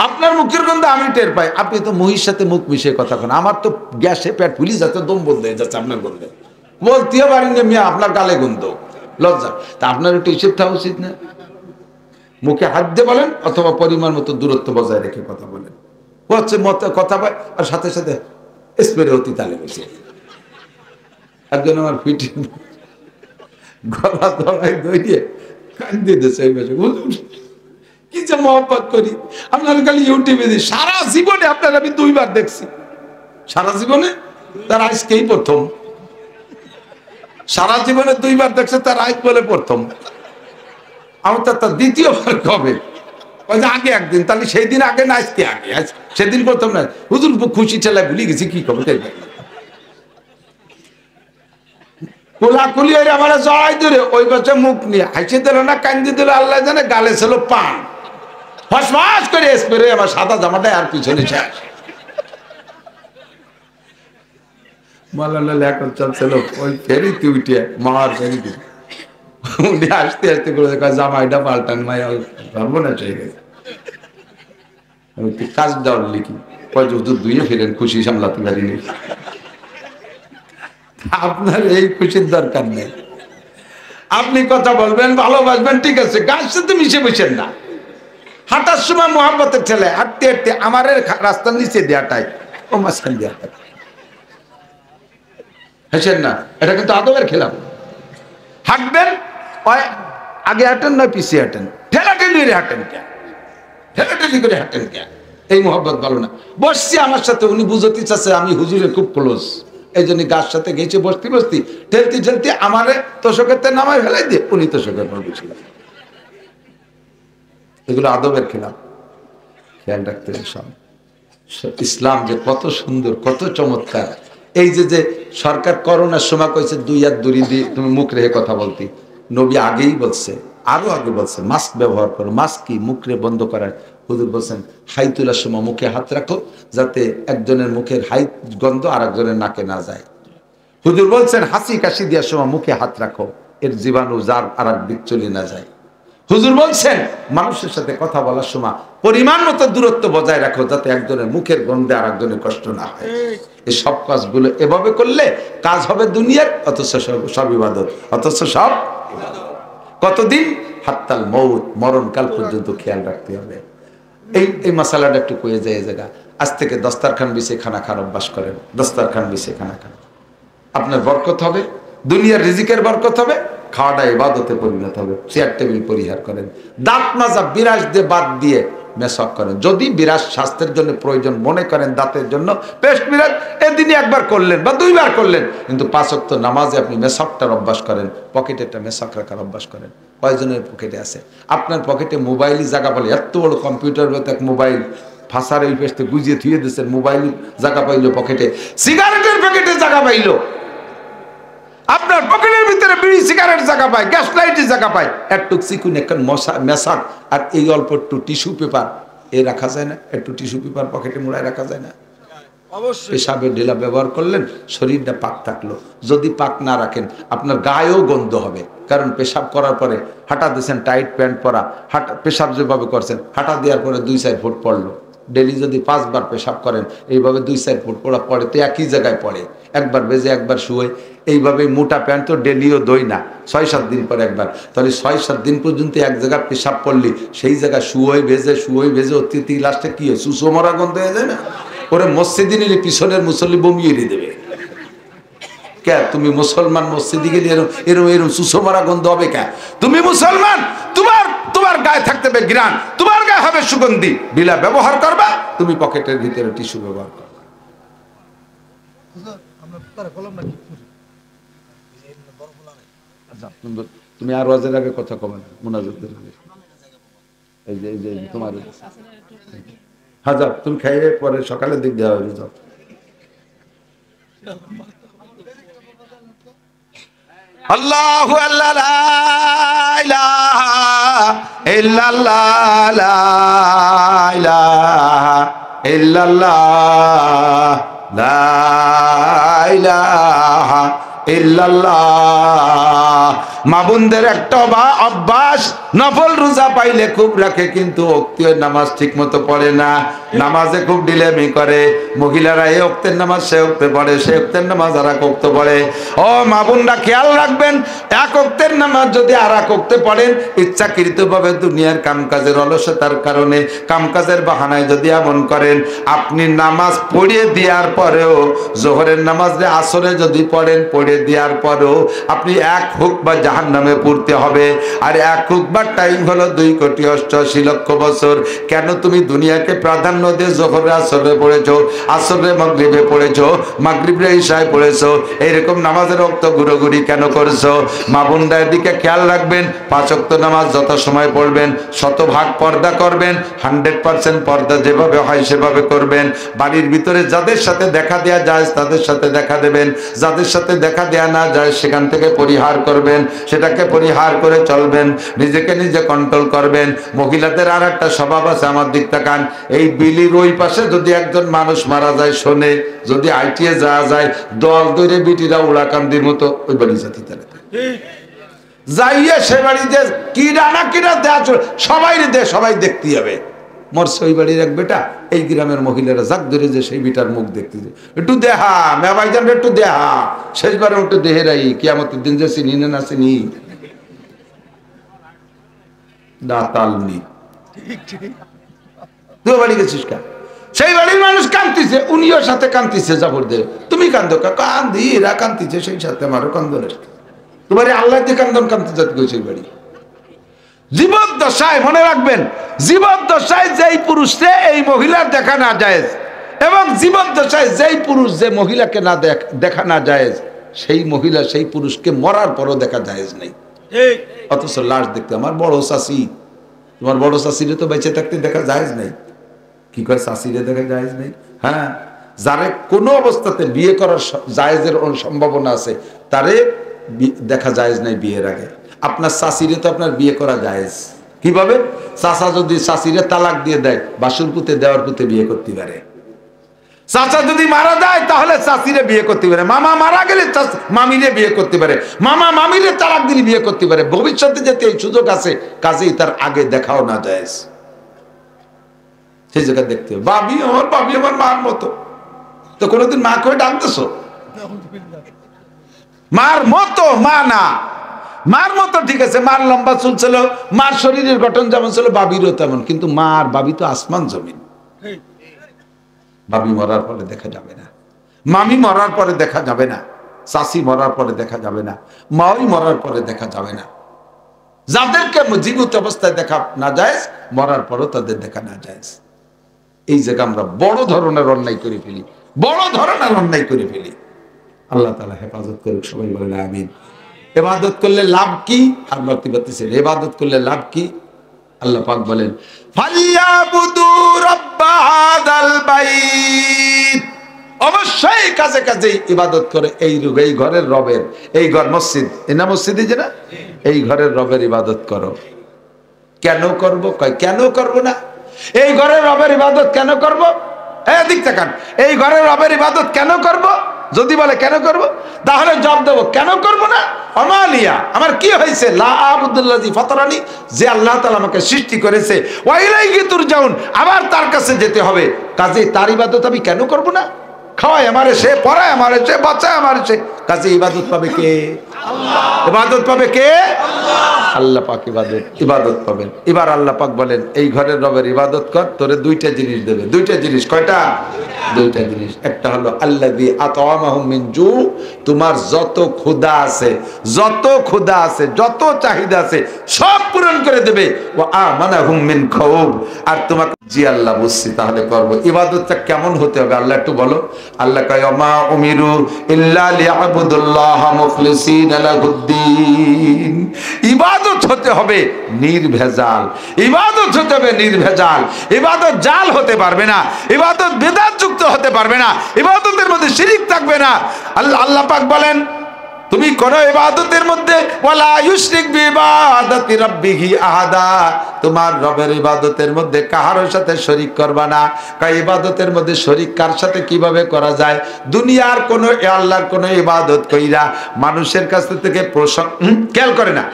আপনার মুখের গন্ধ আমি টের পাই, আপনি তো মহির সাথে মুখ মিশে কথা কন। আমার তো গ্যাসে পেট ফুলি যাচ্ছে, দম বন্ধ হয়ে যাচ্ছে আপনার গন্ধে। বলতেও পারি না মিয়া আপনার গালে গন্ধ, লজ্জা। তা আপনার একটু হিসেব থাকা উচিত না? মুখে হাত দিয়ে বলেন অথবা পরিমাণ মতো দূরত্ব বজায় রেখে কথা বলেন। হচ্ছে মতো কথা পায় আর সাথে সাথে স্প্রে অতি তালে বসে। একজন আমার ফিটি গলা ধরাই ধরিয়ে কান্দিয়ে দিয়েছে, এই বসে কি যে মহব্বত করি। আপনার খালি ইউটিউবে দিই, সারা জীবনে আপনার আমি 2 বার দেখছি, সারা জীবনে। তার আজকেই প্রথম। সারা জীবনে 2 বার দেখছে, তার আজ বলে প্রথম। আমার তার দ্বিতীয়বার কবে? আগে একদিন, তাহলে সেই দিন আগে না আজকে আগে? সেদিন প্রথম না, হুজুর খুশি ঠেলায় ভুলে গেছি কি খবর। কোলাকুলি আমার জড়াই ধরে ওই বছর মুখ নিয়ে হাসি দিল না, কান্দি দিল আল্লাহ জানে, গালে ছিল পান, ফসফস করে স্প্রে আমার সাদা জামাটা আর পিছনে শেষ। মালানা লেখা চলছিল ওই ফেরিতে উঠে মার ফেরিতে উনি আসতে আসতে করে জামাইটা পাল্টান মায়া ধর্ম না চাই গেছে কাজ দেওয়ার লিখি দুইয়ে ফিরেন খুশি সামলাতে পারিনি। আপনার এই খুশির দরকার নেই। আপনি কথা বলবেন, ভালোবাসবেন, ঠিক আছে, গাছ সাথে মিশে বসেন না। হাঁটার সময় মোহাম্মতের ছেলে হাঁটতে হাঁটতে আমার রাস্তার নিচে দেওয়াটাই ও মাঝখান দেওয়াটা হেসেন না, এটা কিন্তু আদবের খেলাফ। হাঁটবেন আগে হাঁটেন নয় পিছিয়ে হাঁটেন, ঠেলাঠেলি করে হাঁটেন কেন, ঠেলাঠেলি করে হাঁটেন কেন? এই মোহাম্মত ভালো না। বসছি আমার সাথে, উনি বুঝতে চাচ্ছে আমি হুজুরের খুব ক্লোজ, এই জন্য গাছ সাথে গেছে বসতে বসতে ঠেলতে ঠেলতে আমারে তোষকের নামায় ফেলাই দিয়ে উনি তোষকের পর বসলেন। এগুলো আদবের খেলাফ, খেয়াল রাখতে সব। ইসলাম যে কত সুন্দর, কত চমৎকার। এই যে সরকার করোনার সময় কইছে 2 হাত দূরে দিয়ে তুমি মুখ রেখে কথা বলতি, নবী আগেই বলছে, আরো আগে বলছে মাস্ক ব্যবহার করো। মাস্ক কি? মুখ রে বন্ধ করার। হুজুর বলছেন হাই তোলার সময় মুখে হাত রাখো, যাতে একজনের মুখের হাই গন্ধ আর একজনের নাকে না যায়। হুজুর বলছেন হাসি কাশি দেওয়ার সময় মুখে হাত রাখো, এর জীবাণু যার আর এক দিক চলে না যায়। হুজুর বলছেন মানুষের সাথে কথা বলার সময় পরিমাণ মতো দূরত্ব বজায় রাখো, যাতে একজনের মুখের গন্ধে আর একজনের কষ্ট না হয়। এই সব কাজগুলো এভাবে করলে কাজ হবে দুনিয়ার, অথচ সব ইবাদত, অথচ সব কতদিন? হাত্তাল মৌত, মরণকাল পর্যন্ত খেয়াল রাখতে হবে। এই মশালাটা একটু কয়ে যায় এই জায়গা। আজ থেকে দস্তারখান বিছে খানা খাওয়ার অভ্যাস করেন। দস্তারখান বিছে খানা খান, আপনার বরকত হবে, দুনিয়ার রিজিকের বরকত হবে, খাওয়াটা ইবাদতে পরিণত হবে। চেয়ার টেবিল পরিহার করেন। দাঁত মাজা বিরাজ দিয়ে বাদ দিয়ে মেশক করেন। যদি বিরাজ স্বাস্থ্যের জন্য প্রয়োজন মনে করেন, দাঁতের জন্য পেস্ট বিরাজ এদিনই একবার করলেন বা 2 বার করলেন, কিন্তু 5 ওয়াক্ত নামাজে আপনি মেশকটার অভ্যাস করেন, পকেটে একটা মেশক রাখার অভ্যাস করেন। কয়জনের পকেটে আছে? আপনার পকেটে মোবাইলই জায়গা পালে, এত বড় কম্পিউটার মোবাইল ফাঁসার এই পেস্টে গুজিয়ে থুয়ে দিচ্ছেন, মোবাইল জায়গা পাইলো পকেটে, সিগারেটের প্যাকেটে জায়গা পাইলো, আপনার পকেটের ভিতরে বিড়ি সিগারেট জায়গা পায়, গ্যাস লাইটের জায়গা পায়, একটু চিকুন একটা মেশাক আর এই অল্প একটু টিস্যু পেপার এ রাখা যায় না? একটু টিস্যু পেপার পকেটে মুড়ায় রাখা যায় না? অবশ্যই। পেশাবের ঢেলা ব্যবহার করলেন, শরীরটা পাক থাকলো। যদি পাক না রাখেন আপনার গায়েও গন্ধ হবে, কারণ পেশাব করার পরে হাঁটা দিয়েছেন, টাইট প্যান্ট পরা, হাঁটা পেশাব যেভাবে করছেন, হাঁটা দেওয়ার পরে 2-4 ফুট পড়লো। ডেলি যদি 5 বার পেশাব করেন, এইভাবে 2-4 ফুট পড়া পড়ে তো একই জায়গায় পড়ে, একবার বেজে একবার শুয়ে। এইভাবে মোটা প্যান্ট তো ডেলিও দই না, 6-7 দিন পরে একবার। তাহলে 6-7 দিন পর্যন্ত এক জায়গায় পেশাব পড়লি, সেই জায়গায় শুয়ে ভেজে অতিথি লাস্টে কি হয়? সুসমরা গন্ধ হয়ে যায় না? ওরে মসজিদে নিলে পিছনের মুসল্লি বমিয়ে দেবে। কে তুমি মুসলমান? মসজিদে গেলে এরম সুসমরা গন্ধ হবে কে? তুমি মুসলমান, তোমার গায়ে থাকতে হবে ঘ্রাণ, তোমার গায়ে হবে সুগন্ধি। বিলা ব্যবহার করবা, তুমি পকেটের ভিতরে টিস্যু ব্যবহার করবা। তুমি আর ওয়াজের আগে কথা কবে না, মুনাজাতের আগে। এই যে তোমার হাজার তুমি খাইয়ে পরে সকালের দিক দেওয়া হয়ে যাও। আল্লাহু আল্লাহ লা ইলাহা ইল্লাল্লাহ লা ইলাহা ইল্লাল্লাহ লা ইলাহা ইল্লাল্লাহ। মা বোনদের একটা অভ্যাস, নফল রোজা পাইলে খুব রাখে, কিন্তু ওক্তের নামাজ ঠিক মতো পড়ে না, নামাজে খুব ডিলেমি করে। মহিলারা এই ওক্তের নামাজ সে ওক্তে পড়ে, সে ওক্তের নামাজ আর এক ওক্ত পড়ে। ও মা বোনরা খেয়াল রাখবেন, এক ওক্তের নামাজ যদি আর এক ওক্তে পড়েন, ইচ্ছাকৃতভাবে দুনিয়ার কামকাজের অলসতার কারণে, কামকাজের বাহানায় যদি এমন করেন, আপনি নামাজ পড়িয়ে দেওয়ার পরেও, জোহরের নামাজ আসরে যদি পড়েন, পড়ে দেওয়ার পরেও আপনি 1 হুকবা জাহান্নামে পড়তে হবে। আর 1 হুকবার টাইম হলো 2,88,00,000 বছর। কেন তুমি দুনিয়াকে প্রাধান্য দিয়ে জোহরে আসরে পড়েছো, আসরে মাগরিবে পড়েছো, মাগরিবে ইশায় পড়েছো, এইরকম নামাজের ওক্ত ঘুরোঘুরি কেন করছো? মা বোনদের দিকে খেয়াল রাখবেন। 5 ওয়াক্ত নামাজ যত সময় পড়বেন, 100% পর্দা করবেন, 100% পর্দা যেভাবে হয় সেভাবে করবেন। বাড়ির ভিতরে যাদের সাথে দেখা দেওয়া যায় তাদের সাথে দেখা দেবেন, যাদের সাথে দেখা দেখা দেয়া না যায় সেখান থেকে পরিহার করবেন, সেটাকে পরিহার করে চলবেন, নিজেকে নিজে কন্ট্রোল করবেন। মহিলাদের আর একটা স্বভাব আছে, আমার দিক তাকান, এই বিলির ওই পাশে যদি একজন মানুষ মারা যায় শোনে, যদি আইটিএ যাওয়া যায় দল ধরে বিটিরা উড়াকান্দির মতো ওই বাড়ি জাতি তারা যাইয়ে সে বাড়িতে কিরা না কিরা দেয়া সবাই দে, সবাই দেখতে যাবে। মরছে ওই বাড়ির এক বেটা, এই গ্রামের মহিলারা জাগ ধরে যে সেই বেটার মুখ দেখতে যায়, একটু দেহা মেবাইজান একটু দেহা, শেষবারে একটু দেহেরাই কিয়ামতের দিন যে চিনি না চিনি দাতালনি তুই বাড়ি গেছিস কা? সেই বাড়ির মানুষ কান্দিছে, উনিও সাথে কান্দিছে, জাফর দে তুমি কান্দো কান্দি, এরা কান্দিছে সেই সাথে আমারও কান্দনের, তোমার আল্লাহ দিয়ে কান্দন কান্দতে যাতে গেছে সেই বাড়ি। জীবদ্দশায় মনে রাখবেন, জীবদ্দশায় যেই পুরুষে এই মহিলার দেখা না জায়েজ, এবং জীবদ্দশায় যেই পুরুষ যে মহিলাকে না দেখা না জায়েজ, সেই মহিলা সেই পুরুষকে মরার পরও দেখা জায়েজ নাই। অথচ লাশ দেখতে আমার বড় চাষি, তোমার বড় চাষিরে তো বেঁচে থাকতে দেখা জায়েজ নাই। কি করে চাষিরে দেখা জায়েজ নাই? হ্যাঁ, যারে কোনো অবস্থাতে বিয়ে করার জায়েজের সম্ভাবনা আছে তারে দেখা জায়েজ নাই বিয়ের আগে। আপনার চাষিরে তো আপনার বিয়ে করা জায়েজ। কিভাবে? চাচা যদি চাষিরে তালাক দিয়ে দেয়, বাসুর পুঁতে দেওয়ার পুঁতে বিয়ে করতে পারে। চাচা যদি মারা যায় তাহলে চাষিরে বিয়ে করতে পারে, মামা মারা গেলে মামিরে বিয়ে করতে পারে, মামা মামিরে তালাক দিলে বিয়ে করতে পারে। ভবিষ্যতে যেতে এই সুযোগ আছে, কাজেই তার আগে দেখাও না জায়েজ। সেই জায়গা দেখতে হবে বাবি আমার মার মতো, তো কোনোদিন মা করে ডাকতেছো? মার মতো মা না, মার মতো ঠিক আছে, মার লম্বা চুল ছিল, মার শরীরের গঠন যেমন ছিল বাবিরও তেমন, কিন্তু মার বাবি তো আসমান জমিন। বাবি মরার পরে দেখা যাবে না, মামি মরার পরে দেখা যাবে না, চাষি মরার পরে দেখা যাবে না, মাওই মরার পরে দেখা যাবে না। যাদেরকে জীবিত অবস্থায় দেখা না যায়, মরার পরও তাদের দেখা না যায়। এই জায়গা আমরা বড় ধরনের অন্যায় করে ফেলি, বড় ধরনের অন্যায় করে ফেলি। আল্লাহ তাআলা হেফাজত করুক, সবাই বলেন আমিন। ইবাদত করলে লাভ কি? আর বলতে পারতেছেন ইবাদত করলে লাভ কি? আল্লাহ পাক বলেন ফালিয়াবুদু রাব্বা হাযাল বাইত, অবশ্যই কাজে কাজে ইবাদত করে এই ঘরের রবের, এই ঘর মসজিদ, এই না মসজিদই যে না, এই ঘরের রবের ইবাদত করো। কেন করব? কয় কেন করব না? এই ঘরের রবের ইবাদত কেন করব? এদিক তাকান, এই ঘরের রবের ইবাদত কেন করব? যদি বলে কেন করব, তাহলে জবাব দেব কেন করব না। আমালিয়া, আমার কি হয়েছে? লা আবুদুল্লাযী ফাতারানি, যে আল্লাহ তাআলা আমাকে সৃষ্টি করেছে, ওয়া ইলাইহি তুরজাউন, আবার তার কাছে যেতে হবে। কাজে তার ইবাদত আমি কেন করব না? খাওয়ায় আমারে সে, পড়ায় আমারে সে, বাঁচায় আমারে সে, কাজে ইবাদত পাবে কে? আল্লাহ। ইবাদত পাবে কে? আল্লাহ। আল্লাহ পাক ইবাদত পাবেন। এবার আল্লাহ পাক বলেন এই ঘরের রবের ইবাদত কর, তোরে দুইটা জিনিস দেবে। দুইটা জিনিস, কয়টা? দুইটা জিনিস। একটা হলো আল্লাযী আত'আমাহুম মিন জু, তোমার যত ক্ষুধা আছে, যত ক্ষুধা আছে, যত চাহিদা আছে সব পূরণ করে দেবে। ওয়া আমানাহুম মিন খাউফ, আর তোমাকে জি আল্লাহ বুঝছি তাহলে করব। ইবাদতটা কেমন হতে হবে আল্লাহ একটু বলো। আল্লাহ কয় মা উমিরু ইল্লা লিয়াবুদুল্লাহ মুখলিসিনা লাহুদ্দিন, ইবাদত হতে হবে নির্ভেজাল, ইবাদত হতে হবে নির্ভেজাল। ইবাদত জাল হতে পারবে না, ইবাদত বিদআত যুক্ত হতে পারবে না, ইবাদতের মধ্যে শিরিক থাকবে না। আল্লাহ পাক বলেন তুমি কোন ইবাদতের মধ্যে ওয়ালা ইউশরিক বিইবাদাতি রাব্বিহি আহাদা, তোমার রবের ইবাদতের মধ্যে কাহারও সাথে শরীক করবা না। কাই ইবাদতের মধ্যে শরীক কার সাথে কিভাবে করা যায়? দুনিয়ার কোন আল্লাহর কোন ইবাদত কইরা মানুষের কাছ থেকে খেয়াল করে না,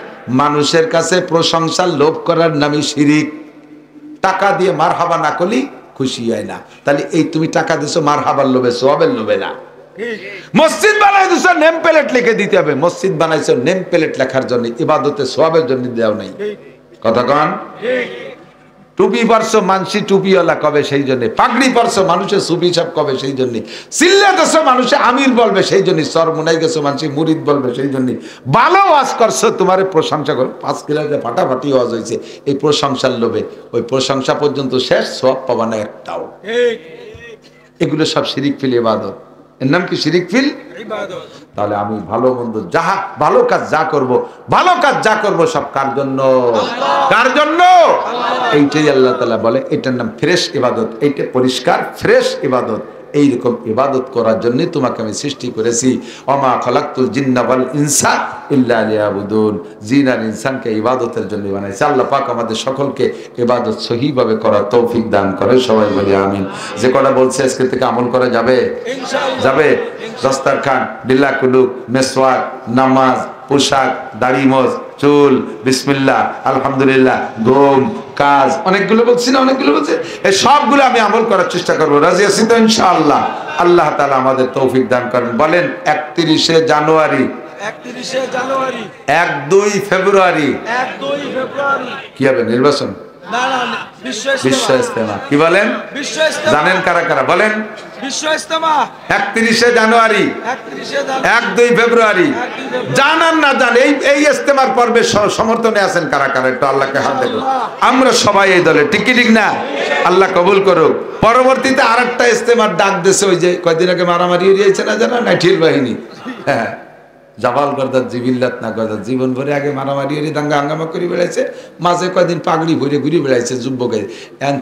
মানুষের কাছে প্রশংসার লোভ করার নামই শিরিক। টাকা দিয়ে মারহাবা না করলি খুশি হয় না, তাহলে এই তুমি টাকা দিছো মারহাবার লোভে, সওয়াবের লোভে না। মসজিদ বানাইছো নেম প্লেট লিখে দিতে হবে, মসজিদ বানাইছো নেম প্লেট লেখার জন্য, ইবাদতে সওয়াবের জন্য দেও নাই। কথা কন ঠিক। টুপি পরছো মানসি টুপিওয়ালা কবে সেই জন্য, পাগড়ি পরছো মানুষের সুফি সাহেব কবে সেই জন্য, সিল্লা দেছো মানুষে আমির বলবে সেই জন্য, সর মুনাই গেছো মানুষ মুরিদ বলবে সেই জন্য। ভালো ওয়াজ করছো তোমার প্রশংসা করো, 5 কিলোতে ফাটাফাটি ওয়াজ হয়েছে, এই প্রশংসার লোভে ওই প্রশংসা পর্যন্ত শেষ, সওয়াব পাবা না একটাও। এগুলো সব শিরিক ফিল ইবাদত। এর নাম কি শিরিক ফিল ইবাদত। তাহলে আমি ভালো মন্দ যাহা ভালো কাজ যা করব, ভালো কাজ যা করব সব কার জন্য? কার জন্য? এইটাই আল্লাহ তাআলা বলে এটার নাম ফ্রেশ ইবাদত, এইটা পরিষ্কার ফ্রেশ ইবাদত। এইরকম ইবাদত করার জন্য তোমাকে আমি সৃষ্টি করেছি। ওমা খালাকতুল জিন্না ওয়াল ইনসা ইল্লা লিয়াবুদুন, জিন আর ইনসানকে ইবাদতের জন্য বানাইছে। আল্লাহ পাক আমাদের সকলকে ইবাদত সহিভাবে করার তৌফিক দান করে, সবাই বলি আমিন। যে কটা বলছে আজকে থেকে আমল করা যাবে, যাবে। দস্তারখান, বিল্লা কুলুক, মেসওয়াক, নামাজ, পোশাক, দাড়ি মোজ, চুল, বিসমিল্লাহ, আলহামদুলিল্লাহ, ঘুম, কাজ, অনেকগুলো বলছি না, অনেকগুলো বলছি, এই সবগুলো আমি আমল করার চেষ্টা করবো। রাজি আছি তো ইনশাআল্লাহ? আল্লাহ তাআলা আমাদের তৌফিক দান করেন। বলেন 31শে জানুয়ারি, 1-2 ফেব্রুয়ারি কি হবে? নির্বাচন, বিশ্ব ইজতেমা। কি বলেন? জানেন কারা কারা? বলেন। 31শে জানুয়ারি, 1-2 ফেব্রুয়ারি। জানান না জান, এই ইজতেমার পর্বে সমর্থনে আছেন কারা কারা? একটু আল্লাহকে হাত দেখো। আমরা সবাই এই দলে, ঠিক কি ঠিক না? আল্লাহ কবুল করুক। পরবর্তীতে আরেকটা ইজতেমার ডাক দিয়েছে, ওই যে কয়দিন আগে মারামারি হয়েছে না, জানা না, ঠিক বাহিনী, হ্যাঁ, জাবাল গর্দার জিবিল্লাত না গর্দার, জীবন ভরে আগে মারামারি দাঙ্গা হাঙ্গামা করে বেড়াইছে, মাঝে কয়দিন পাগড়ি ভরে ঘুরে বেড়াইছে যুবকে,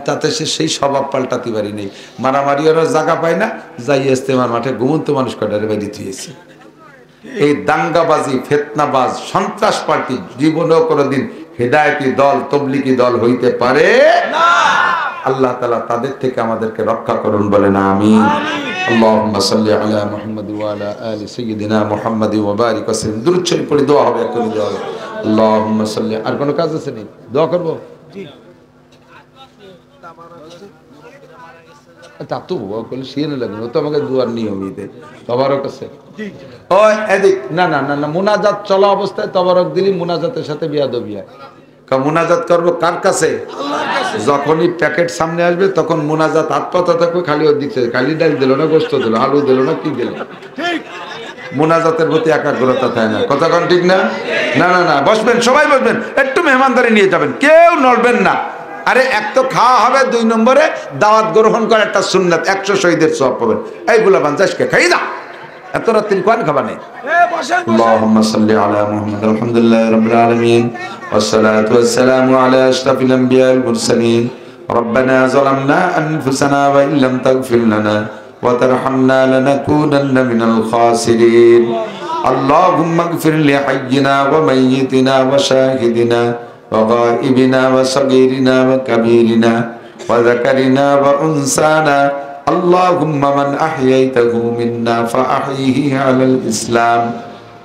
তাতে সে সেই স্বভাব পাল্টাতে পারি নেই। মারামারি ওরা জায়গা পায় না, যাই ইজতেমার মাঠে ঘুমন্ত মানুষ কটারে বাড়ি থুয়েছে। এই দাঙ্গাবাজি, ফেতনাবাজ, সন্ত্রাস পার্টি জীবনেও কোনোদিন হেদায়েতি দল, তবলিগি দল হইতে পারে না। আল্লাহ তাআলা তাদের থেকে আমাদেরকে রক্ষা করুন, বলেন আমিন। আল্লাহুম্মা সাল্লি আলা মুহাম্মাদ ওয়া আলা আলি সাইয়্যিদিনা মুহাম্মাদ ওয়া বারিক ওয়া সাল্লিম। দুরূদ শরীফ পড়ে দোয়া হবে, এখনই দোয়া হবে। আল্লাহুম্মা সাল্লি। আর কোনো কাজ আছে নি? দোয়া করব? জি। তা তো ও কল শিয়ে লাগবে, ও তো আমাকে দোয়ার নিয়মই দেয়। তবারক আছে? জি। ওই এদিক, না না না না, মুনাজাত চলা অবস্থায় তবারক দিলি মুনাজাতের সাথে বিয়াদবি হয়। মুনাজাত করবো কার কাছে? আল্লাহর কাছে। যখনই প্যাকেট সামনে আসবে তখন মুনাজাত হাত পাতা থাকবে, খালি ওর দিক থেকে, খালি ডাল দিল না, গোস্ত দিল, আলু দিল না, কি দিল, ঠিক। মুনাজাতের প্রতি একাগ্রতা থাকে না, কথা কোন ঠিক না? না না না, বসবেন, সবাই বসবেন, একটু মেহমানদারি নিয়ে যাবেন, কেউ নড়বেন না। আরে এক তো খাওয়া হবে, 2 নম্বরে দাওয়াত গ্রহণ করার একটা সুন্নাত, 100 শহীদের সওয়াব পাবেন। এইগুলা বাঞ্চাসকে খাই দাও, এত রাত্রি কোন খাবা নেই। আল্লাহুম্মা সাল্লি আলা মুহাম্মাদ। আলহামদুলিল্লাহি রাব্বিল আলামিন, والصلاة والسلام على أشرف الأنبياء والمرسلين. ربنا ظلمنا أنفسنا وإن لم تغفر لنا وترحمنا لنكونن من الخاسرين. اللهم اغفر لحينا وميتنا وشاهدنا وغائبنا وصغيرنا وكبيرنا وذكرنا وأنثانا. اللهم من أحييته منا فأحيه على الإسلام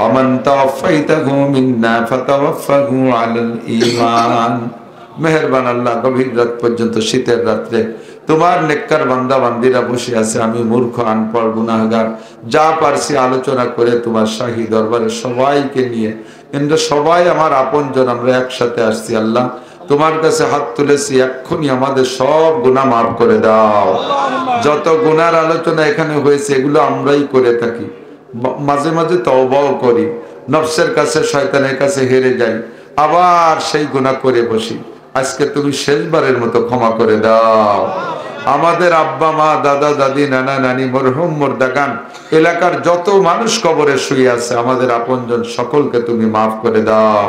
ومن توفيته منا فتوفه على الإيمان. মেহেরবান আল্লাহ, গভীর রাত পর্যন্ত শীতের রাত্রে তোমার নেককার বান্দা বান্দিরা বসে আছে, আমি মূর্খ, আনপড়, গুনাহগার, যা পারছি আলোচনা করে তোমার শাহী দরবারে সবাইকে নিয়ে, কিন্তু সবাই আমার আপনজন, আমরা একসাথে আসছি। আল্লাহ তোমার কাছে হাত তুলেছি, এক্ষুনি আমাদের সব গুনাহ মাফ করে দাও। যত গুনার আলোচনা এখানে হয়েছে এগুলো আমরাই করে থাকি, মাঝে মাঝে তওবাও করি, নফসের কাছে, শয়তানের কাছে হেরে যাই, আবার সেই গুনাহ করে বসি। আজকে তুমি শেষবারের মতো ক্ষমা করে দাও। আমাদের আব্বা মা, দাদা দাদি, নানা নানি, মরহুম মুর্দাগান, এলাকার যত মানুষ কবরে শুয়ে আছে, আমাদের আপনজন সকলকে তুমি মাফ করে দাও।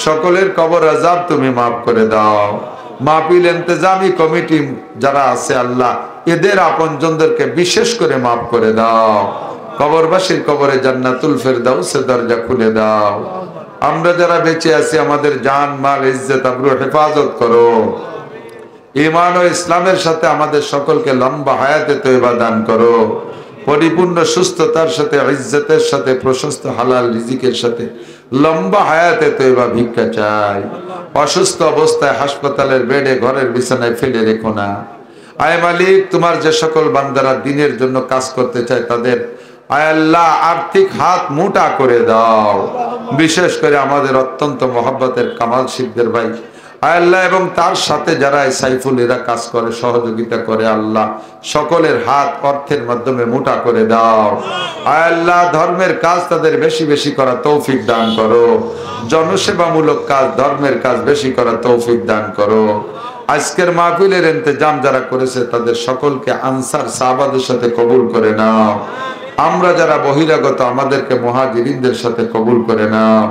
সকলের কবর আযাব তুমি মাফ করে দাও। মাহফিল ইন্তেজামি কমিটি যারা আছে আল্লাহ, এদের আপনজনদেরকে বিশেষ করে মাফ করে দাও। কবরবাসীর কবরে জান্নাতুল ফেরদাউসের দরজা খুলে দাও। আমরা যারা বেঁচে আছি আমাদের জান, মাল, ইজ্জত, আবরু হেফাজত করো। ঈমান ও ইসলামের সাথে আমাদের সকলকে লম্বা হায়াতে তয়বা দান করো। পরিপূর্ণ সুস্থতার সাথে, ইজ্জতের সাথে, প্রশস্ত হালাল রিজিকের সাথে লম্বা হায়াতে তয়বা ভিক্ষা চাই। অসুস্থ অবস্থায় হাসপাতালের বেডে, ঘরের বিছানায় ফেলে রেখো না। আয় মালিক, তোমার যে সকল বান্দারা দিনের জন্য কাজ করতে চায় তাদের আয় আল্লাহ আর্থিক হাত মোটা করে দাও। বিশেষ করে আমাদের অত্যন্ত মহব্বতের কামাল শিকদার ভাই আয় আল্লাহ, এবং তার সাথে যারা সাইফুল এরা কাজ করে, সহযোগিতা করে, আল্লাহ সকলের হাত অর্থের মাধ্যমে মোটা করে দাও। আয় আল্লাহ ধর্মের কাজ তাদের বেশি বেশি করা তৌফিক দান করো। জনসেবামূলক কাজ, ধর্মের কাজ বেশি করা তৌফিক দান করো। আজকের মাহফিলের ইন্তজাম যারা করেছে তাদের সকলকে আনসার সাহাবাদের সাথে কবুল করে নাও। আমরা যারা বহিরাগত আমাদেরকে মুহাজিরিনদের সাথে কবুল করে নাও।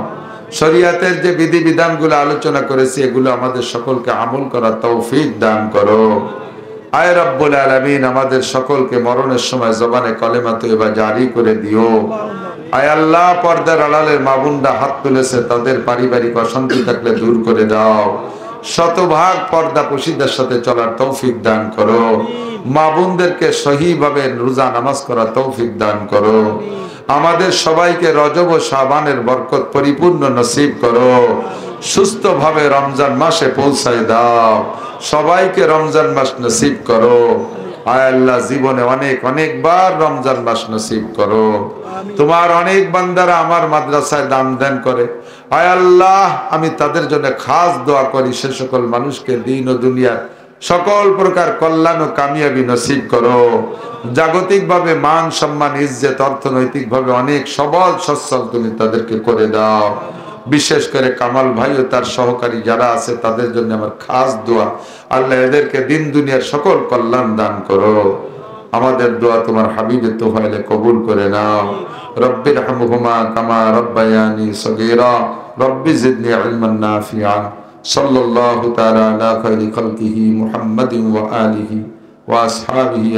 শরীয়তের যে বিধিবিধানগুলো আলোচনা করেছি এগুলো আমাদের সকলকে আমল করার তৌফিক দান করো। আয় রব্বুল আলামিন আমাদের সকলকে মরণের সময় জবানে কলেমা তয়্যিবা জারি করে দিও। আয় আল্লাহ, পর্দার আড়ালের মা বোনরা হাত তুলেছে, তাদের পারিবারিক অশান্তি থাকলে দূর করে দাও। শতভাগ পর্দা পুশিদের সাথে চলার তৌফিক দান করো। মা বোনদেরকে সহিভাবে রোজা নামাজ করার তৌফিক দান করো। আমাদের সবাইকে রজব ও শাবানের বরকত পরিপূর্ণ নসিব করো। সুস্থভাবে রমজান মাসে পৌঁছায় দাও। সবাইকে রমজান মাস নসিব করো। আয় আল্লাহ, জীবনে অনেক অনেকবার রমজান মাস নসিব করো। তোমার অনেক বান্দারা আমার মাদ্রাসায় দান দেন করে। আয় আল্লাহ, আমি তাদের জন্য খাস দোয়া করি, সে সকল মানুষকে দিন ও দুনিয়ার সকল প্রকার কল্যাণ ও কামিয়াবি নসিব করো। জাগতিকভাবে মান সম্মান ইজ্জত, অর্থনৈতিকভাবে অনেক সবল সচ্ছল তুমি তাদেরকে করে দাও। বিশেষ করে কামাল ভাই ও তার সহকারী যারা আছে তাদের জন্য আমার খাস দোয়া, আল্লাহ এদেরকে দিন দুনিয়ার সকল কল্যাণ দান করো। আমাদের দোয়া তোমার হাবিবের তোফাইলে কবুল করে নাও। রব্বির হামহুমা কামা রব্বায়ানি সগীরা রব্বি জিদনি ইলমান নাফিআ। সাল্লাল্লাহু তাআলা আলা খায়রি খালকিহি মুহাম্মাদিন ওয়া আলিহি ওয়া আসহাবিহি।